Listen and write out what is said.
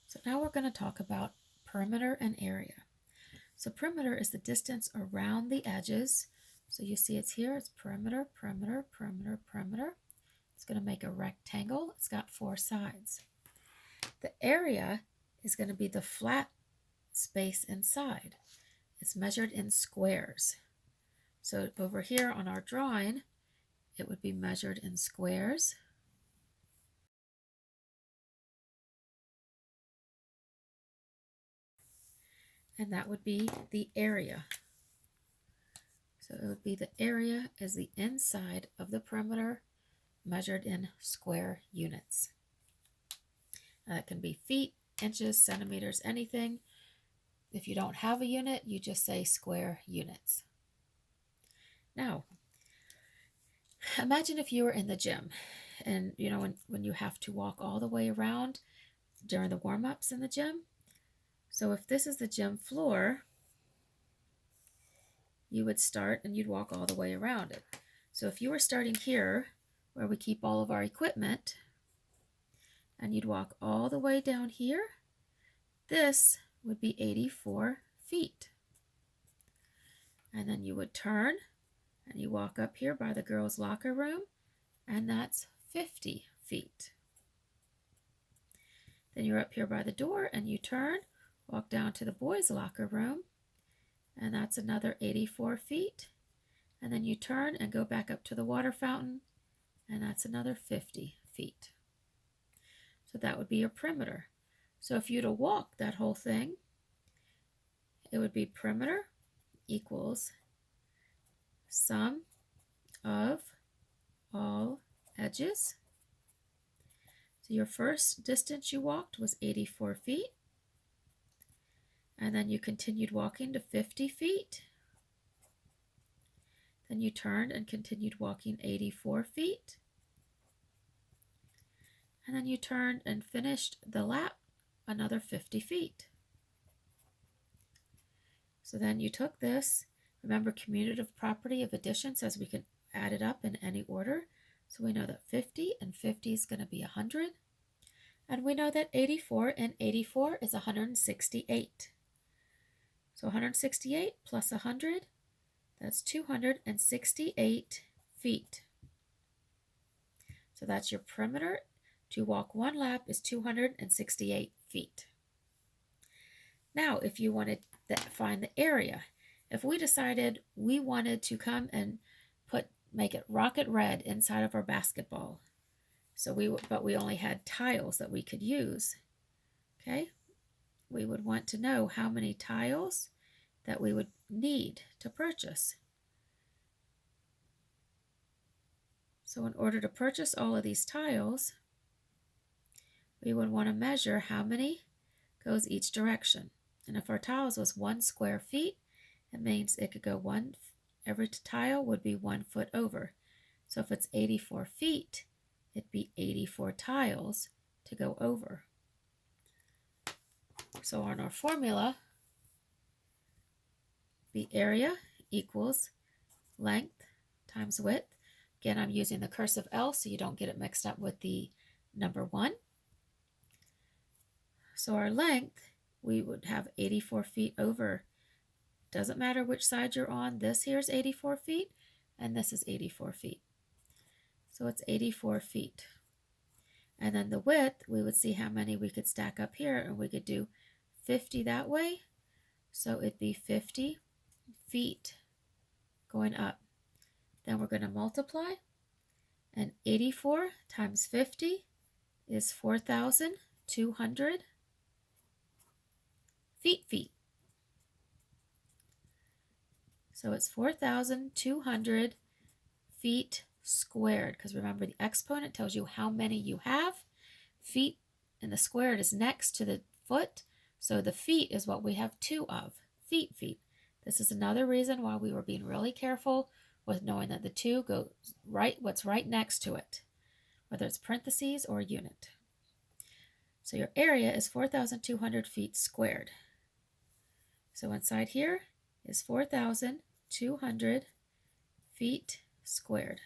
So now we're going to talk about perimeter and area. So perimeter is the distance around the edges. So you see it's here, it's perimeter, perimeter, perimeter, perimeter. It's going to make a rectangle. It's got 4 sides. The area is going to be the flat space inside. It's measured in squares. So over here on our drawing, it would be measured in squares. And that would be the area. So it would be the area is the inside of the perimeter measured in square units. That can be feet, inches, centimeters, anything. If you don't have a unit, you just say square units. Now, imagine if you were in the gym and when you have to walk all the way around during the warm-ups in the gym. So if this is the gym floor, you would start and you'd walk all the way around it. So if you were starting here where we keep all of our equipment and you'd walk all the way down here, this would be 84 feet. And then you would turn and you walk up here by the girls' locker room, and that's 50 feet. Then you're up here by the door and you turn, walk down to the boys' locker room, and that's another 84 feet. And then you turn and go back up to the water fountain, and that's another 50 feet. So that would be your perimeter. So if you were to walk that whole thing, it would be perimeter equals sum of all edges. So your first distance you walked was 84 feet. And then you continued walking to 50 feet. Then you turned and continued walking 84 feet. And then you turned and finished the lap another 50 feet. So then you took this. Remember, commutative property of addition says we can add it up in any order. So we know that 50 and 50 is going to be 100. And we know that 84 and 84 is 168. So 168 plus 100, that's 268 feet. So that's your perimeter. To walk one lap is 268 feet. Now, if you wanted to find the area, if we decided we wanted to come and make it rocket red inside of our basketball, but we only had tiles that we could use, okay? We would want to know how many tiles that we would need to purchase. So in order to purchase all of these tiles, we would want to measure how many goes each direction. And if our tiles was 1 square feet, it means it could go every tile would be 1 foot over. So if it's 84 feet, it'd be 84 tiles to go over. So on our formula, the area equals length times width. Again, I'm using the cursive L so you don't get it mixed up with the number 1. So our length, we would have 84 feet over. Doesn't matter which side you're on. This here is 84 feet, and this is 84 feet. So it's 84 feet. And then the width, we would see how many we could stack up here, and we could do 50 that way. So it'd be 50 feet going up. Then we're going to multiply, and 84 times 50 is 4,200 feet. So it's 4,200 feet squared, because remember the exponent tells you how many you have. Feet and the squared is next to the foot, so the feet is what we have 2 of. Feet. This is another reason why we were being really careful with knowing that the 2 goes right, what's right next to it, whether it's parentheses or unit. So your area is 4,200 feet squared. So inside here is 4,200 feet squared.